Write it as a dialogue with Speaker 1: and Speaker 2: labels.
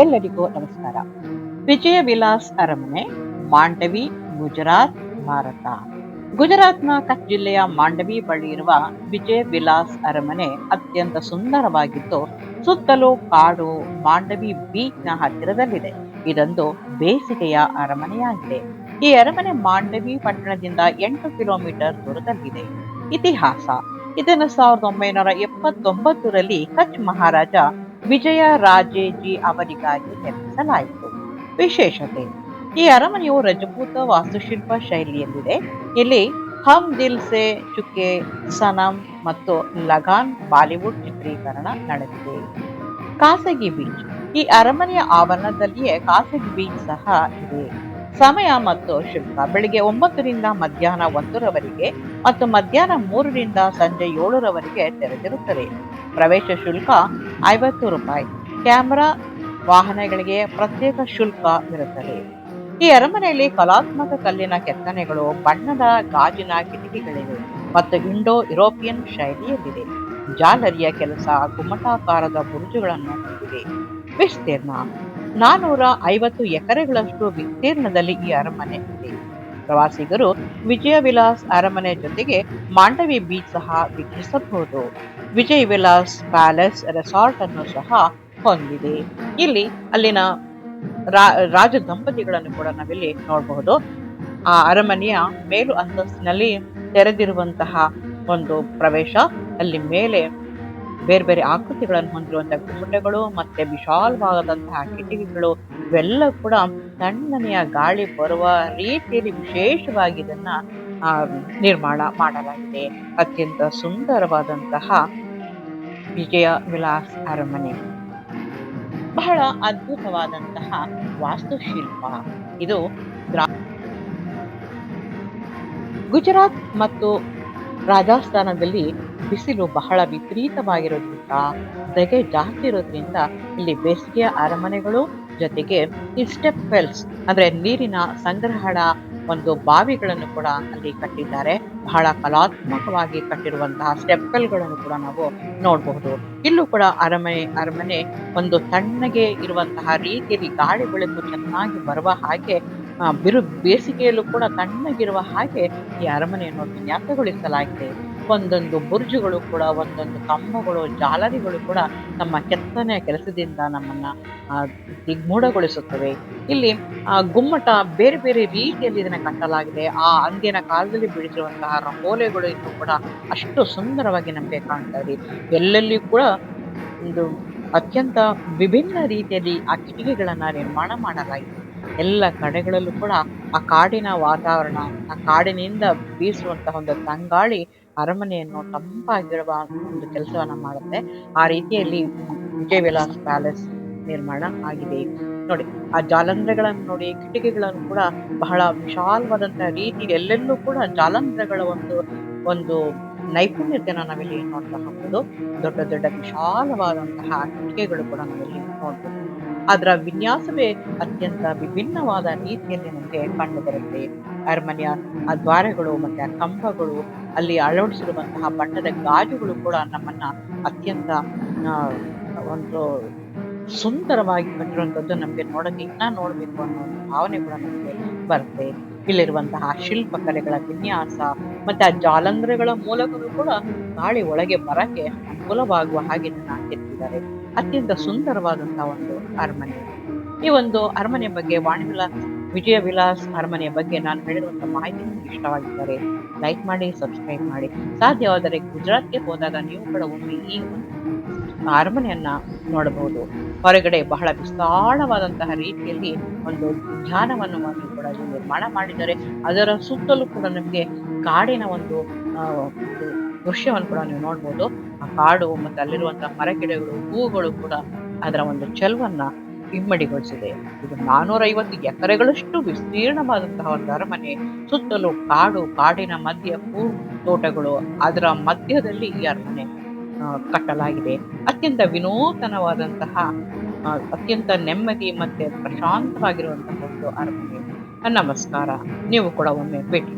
Speaker 1: ಎಲ್ಲರಿಗೂ ನಮಸ್ಕಾರ. ವಿಜಯ ವಿಲಾಸ್ ಅರಮನೆ, ಮಾಂಡವಿ, ಗುಜರಾತ್, ಭಾರತ. ಗುಜರಾತ್ನ ಕಚ್ ಜಿಲ್ಲೆಯ ಮಾಂಡವಿ ಬಳಿ ಇರುವ ವಿಜಯ ವಿಲಾಸ್ ಅರಮನೆ ಅತ್ಯಂತ ಸುಂದರವಾಗಿದ್ದು, ಸುತ್ತಲೂ ಕಾಡು, ಮಾಂಡವಿ ಬೀಚ್ನ ಹತ್ತಿರದಲ್ಲಿದೆ. ಇದೊಂದು ಬೇಸಿಗೆಯ ಅರಮನೆಯಾಗಿದೆ. ಈ ಅರಮನೆ ಮಾಂಡವಿ ಪಟ್ಟಣದಿಂದ 8 ಕಿಲೋಮೀಟರ್ ದೂರದಲ್ಲಿದೆ. ಇತಿಹಾಸ: ಇದನ್ನು 1979ರಲ್ಲಿ ಕಚ್ ಮಹಾರಾಜ ವಿಜಯ ರಾಜೇಜಿ ಅವರಿಗಾಗಿ ನಿರ್ಮಿಸಲಾಯಿತು. ವಿಶೇಷತೆ: ಈ ಅರಮನೆಯು ರಜಪೂತ ವಾಸ್ತುಶಿಲ್ಪ ಶೈಲಿಯಲ್ಲಿದೆ. ಇಲ್ಲಿ ಹಮ್ ದಿಲ್ ಸೆ ಚುಕೆ, ಸನಮ್ ಮತ್ತು ಲಗಾನ್ ಬಾಲಿವುಡ್ ಚಿತ್ರೀಕರಣ ನಡೆದಿದೆ. ಖಾಸಗಿ ಬೀಚ್: ಈ ಅರಮನೆಯ ಆವರಣದಲ್ಲಿಯೇ ಖಾಸಗಿ ಬೀಚ್ ಸಹ ಇದೆ. ಸಮಯ ಮತ್ತು ಶುಲ್ಕ: ಬೆಳಿಗ್ಗೆ 9ರಿಂದ ಮಧ್ಯಾಹ್ನ 1ರವರೆಗೆ ಮತ್ತು ಮಧ್ಯಾಹ್ನ 3ರಿಂದ ಸಂಜೆ 7ರವರೆಗೆ ತೆರೆದಿರುತ್ತದೆ. ಪ್ರವೇಶ ಶುಲ್ಕ 50 ರೂಪಾಯಿ. ಕ್ಯಾಮೆರಾ, ವಾಹನಗಳಿಗೆ ಪ್ರತ್ಯೇಕ ಶುಲ್ಕ ಇರುತ್ತದೆ. ಈ ಅರಮನೆಯಲ್ಲಿ ಕಲಾತ್ಮಕ ಕಲ್ಲಿನ ಕೆತ್ತನೆಗಳು, ಬಣ್ಣದ ಗಾಜಿನ ಕಿಟಕಿಗಳಿವೆ ಮತ್ತು ಇಂಡೋ ಯುರೋಪಿಯನ್ ಶೈಲಿಯಲ್ಲಿದೆ. ಜಾಲರಿಯ ಕೆಲಸ, ಗುಮ್ಮಟಾಕಾರದ ಬುರುಜುಗಳನ್ನು ಹೊಂದಿದೆ. ವಿಸ್ತೀರ್ಣ: 450 ಎಕರೆಗಳಷ್ಟು ವಿಸ್ತೀರ್ಣದಲ್ಲಿ ಈ ಅರಮನೆ ಇದೆ. ಪ್ರವಾಸಿಗರು ವಿಜಯ ವಿಲಾಸ್ ಅರಮನೆ ಜೊತೆಗೆ ಮಾಂಡವಿ ಬೀಚ್ ಸಹ ವೀಕ್ಷಿಸಬಹುದು. ವಿಜಯ್ ವಿಲಾಸ್ ಪ್ಯಾಲೇಸ್ ರೆಸಾರ್ಟ್ ಅನ್ನು ಸಹ ಹೊಂದಿದೆ. ಅಲ್ಲಿನ ರಾಜ ದಂಪತಿಗಳನ್ನು ಕೂಡ ನಾವಿಲ್ಲಿ ನೋಡಬಹುದು. ಆ ಅರಮನೆಯ ಮೇಲು ಅಂತಸ್ತಿನಲ್ಲಿ ತೆರೆದಿರುವಂತಹ ಒಂದು ಪ್ರವೇಶ, ಅಲ್ಲಿ ಮೇಲೆ ಬೇರೆ ಬೇರೆ ಆಕೃತಿಗಳನ್ನು ಹೊಂದಿರುವಂತಹ ಗುಮ್ಮಟಗಳು ಮತ್ತೆ ವಿಶಾಲವಾದಂತಹ ಕಿಟಕಿಗಳು, ಇವೆಲ್ಲ ಕೂಡ ತಣ್ಣನೆಯ ಗಾಳಿ ಬರುವ ರೀತಿಯಲ್ಲಿ ವಿಶೇಷವಾಗಿ ಇದನ್ನ ನಿರ್ಮಾಣ ಮಾಡಲಾಗಿದೆ. ಅತ್ಯಂತ ಸುಂದರವಾದಂತಹ ವಿಜಯ ವಿಲಾಸ್ ಅರಮನೆ, ಬಹಳ ಅದ್ಭುತವಾದಂತಹ ವಾಸ್ತುಶಿಲ್ಪ. ಇದು ಗುಜರಾತ್ ಮತ್ತು ರಾಜಸ್ಥಾನದಲ್ಲಿ ಬಿಸಿಲು ಬಹಳ ವಿಪರೀತವಾಗಿರೋದ್ರಿಂದ, ಧಗೆ ಜಾಸ್ತಿ ಇರೋದ್ರಿಂದ ಇಲ್ಲಿ ಬೇಸಿಗೆಯ ಅರಮನೆಗಳು ಜೊತೆಗೆ ಈ ಸ್ಟೆಪ್ ವೆಲ್ಸ್ ಅಂದ್ರೆ ನೀರಿನ ಸಂಗ್ರಹಣ ಒಂದು ಬಾವಿಗಳನ್ನು ಕೂಡ ಅಲ್ಲಿ ಕಟ್ಟಿದ್ದಾರೆ. ಬಹಳ ಕಲಾತ್ಮಕವಾಗಿ ಕಟ್ಟಿರುವಂತಹ ಸ್ಟೆಪ್ ವೆಲ್ಗಳನ್ನು ಕೂಡ ನಾವು ನೋಡಬಹುದು. ಇಲ್ಲೂ ಕೂಡ ಅರಮನೆ ಒಂದು ತಣ್ಣಗೆ ಇರುವಂತಹ ರೀತಿಯಲ್ಲಿ ಗಾಳಿ ಬೆಳಕು ಚೆನ್ನಾಗಿ ಬರುವ ಹಾಗೆ, ಬಿರು ಬೇಸಿಗೆಯಲ್ಲೂ ಕೂಡ ತಣ್ಣಗಿರುವ ಹಾಗೆ ಈ ಅರಮನೆಯನ್ನು ವಿನ್ಯಾಸಗೊಳಿಸಲಾಗಿದೆ. ಒಂದೊಂದು ಬುರ್ಜುಗಳು ಕೂಡ, ಒಂದೊಂದು ಕಂಬಗಳು, ಜಾಲರಿಗಳು ಕೂಡ ನಮ್ಮ ಕೆತ್ತನೆಯ ಕೆಲಸದಿಂದ ನಮ್ಮನ್ನ ದಿಗ್ಮೂಢಗೊಳಿಸುತ್ತವೆ. ಇಲ್ಲಿ ಗುಮ್ಮಟ ಬೇರೆ ಬೇರೆ ರೀತಿಯಲ್ಲಿ ಇದನ್ನ ಕಟ್ಟಲಾಗಿದೆ. ಅಂದಿನ ಕಾಲದಲ್ಲಿ ಬಿಡಿಸಿರುವಂತಹ ರಂಗೋಲೆಗಳು ಇನ್ನೂ ಕೂಡ ಅಷ್ಟು ಸುಂದರವಾಗಿ ನಮಗೆ ಕಾಣ್ತಾ ಇದೆ. ಎಲ್ಲೆಲ್ಲಿ ಕೂಡ ಒಂದು ಅತ್ಯಂತ ವಿಭಿನ್ನ ರೀತಿಯಲ್ಲಿ ಆ ಕಿಟಕಿಗಳನ್ನ ನಿರ್ಮಾಣ ಮಾಡಲಾಗಿದೆ. ಎಲ್ಲ ಕಡೆಗಳಲ್ಲೂ ಕೂಡ ಆ ಕಾಡಿನ ವಾತಾವರಣ, ಆ ಕಾಡಿನಿಂದ ಬೀಸುವಂತಹ ಒಂದು ತಂಗಾಳಿ ಅರಮನೆಯನ್ನು ತಂಪಾಗಿರುವ ಒಂದು ಕೆಲಸವನ್ನ ಮಾಡುತ್ತೆ. ಆ ರೀತಿಯಲ್ಲಿ ವಿಜಯ್ ವಿಲಾಸ್ ಪ್ಯಾಲೇಸ್ ನಿರ್ಮಾಣ ಆಗಿದೆ. ನೋಡಿ, ಆ ಜಾಲಂಧ್ರಗಳನ್ನು ನೋಡಿ, ಕಿಟಕಿಗಳನ್ನು ಕೂಡ ಬಹಳ ವಿಶಾಲವಾದಂತಹ ರೀತಿ, ಎಲ್ಲೆಲ್ಲೂ ಕೂಡ ಜಾಲಂಧ್ರಗಳ ಒಂದು ನೈಪುಣ್ಯತೆಯನ್ನು ನಾವಿಲ್ಲಿ ನೋಡ್ತಾ ಹೋಗ್ಬೋದು. ದೊಡ್ಡ ದೊಡ್ಡ ವಿಶಾಲವಾದಂತಹ ಕಿಟಕಿಗಳು ಕೂಡ ನಾವಿಲ್ಲಿ ನೋಡ್ಬೋದು. ಅದರ ವಿನ್ಯಾಸವೇ ಅತ್ಯಂತ ವಿಭಿನ್ನವಾದ ರೀತಿಯಲ್ಲಿ ನಮಗೆ ಕಂಡು ಬರುತ್ತೆ. ಅರಮನೆಯ ಆ ದ್ವಾರಗಳು ಮತ್ತೆ ಆ ಕಂಬಗಳು, ಅಲ್ಲಿ ಅಳವಡಿಸಿರುವಂತಹ ಬಣ್ಣದ ಗಾಜುಗಳು ಕೂಡ ನಮ್ಮನ್ನ ಅತ್ಯಂತ ಒಂದು ಸುಂದರವಾಗಿ ಕಟ್ಟಿರುವಂತದ್ದು ನಮ್ಗೆ ನೋಡೋಕೆ ಇನ್ನ ನೋಡ್ಬೇಕು ಅನ್ನೋ ಒಂದು ಭಾವನೆ ಕೂಡ ನಮಗೆ ಬರುತ್ತೆ. ಇಲ್ಲಿರುವಂತಹ ಶಿಲ್ಪಕಲೆಗಳ ವಿನ್ಯಾಸ ಮತ್ತೆ ಆ ಜಾಲಂಧ್ರಗಳ ಮೂಲಕವೂ ಕೂಡ ಗಾಳಿ ಒಳಗೆ ಬರಕ್ಕೆ ಅನುಕೂಲವಾಗುವ ಹಾಗೆ ಇದನ್ನ ಕೆತ್ತಿದ್ದಾರೆ. ಅತ್ಯಂತ ಸುಂದರವಾದಂತಹ ಒಂದು ಅರಮನೆ. ಈ ಒಂದು ಅರಮನೆ ಬಗ್ಗೆ, ವಿಜಯ ವಿಲಾಸ್ ಅರಮನೆಯ ಬಗ್ಗೆ ನಾನು ಹೇಳಿರುವಂತಹ ಮಾಹಿತಿ ನಿಮ್ಗೆ ಇಷ್ಟವಾಗಿದ್ದಾರೆ, ಲೈಕ್ ಮಾಡಿ, ಸಬ್ಸ್ಕ್ರೈಬ್ ಮಾಡಿ. ಸಾಧ್ಯವಾದರೆ ಗುಜರಾತ್ಗೆ ಹೋದಾಗ ನೀವು ಕೂಡ ಒಮ್ಮೆ ಈ ಅರಮನೆಯನ್ನ ನೋಡಬಹುದು. ಹೊರಗಡೆ ಬಹಳ ವಿಶಾಲವಾದಂತಹ ರೀತಿಯಲ್ಲಿ ಒಂದು ಉದ್ಯಾನವನ್ನು ಕೂಡ ನಿರ್ಮಾಣ ಮಾಡಿದ್ದಾರೆ. ಅದರ ಸುತ್ತಲೂ ಕೂಡ ನಮಗೆ ಕಾಡಿನ ಒಂದು ದೃಶ್ಯವನ್ನು ಕೂಡ ನೀವು ನೋಡ್ಬೋದು. ಆ ಕಾಡು ಮತ್ತೆ ಅಲ್ಲಿರುವಂತಹ ಮರಗಿಡಗಳು, ಹೂಗಳು ಕೂಡ ಅದರ ಒಂದು ಚೆಲುವನ್ನ ಇಮ್ಮಡಿಗೊಳಿಸಿದೆ. ಇದು 450 ಎಕರೆಗಳಷ್ಟು ವಿಸ್ತೀರ್ಣವಾದಂತಹ ಒಂದು ಅರಮನೆ. ಸುತ್ತಲೂ ಕಾಡು, ಕಾಡಿನ ಮಧ್ಯೆ ಹೂ ತೋಟಗಳು, ಅದರ ಮಧ್ಯದಲ್ಲಿ ಈ ಅರಮನೆ ಕಟ್ಟಲಾಗಿದೆ. ಅತ್ಯಂತ ವಿನೂತನವಾದಂತಹ, ಅತ್ಯಂತ ನೆಮ್ಮದಿ ಮತ್ತೆ ಪ್ರಶಾಂತವಾಗಿರುವಂತಹ ಒಂದು ಅರಮನೆ. ನಮಸ್ಕಾರ. ನೀವು ಕೂಡ ಒಮ್ಮೆ ಭೇಟಿ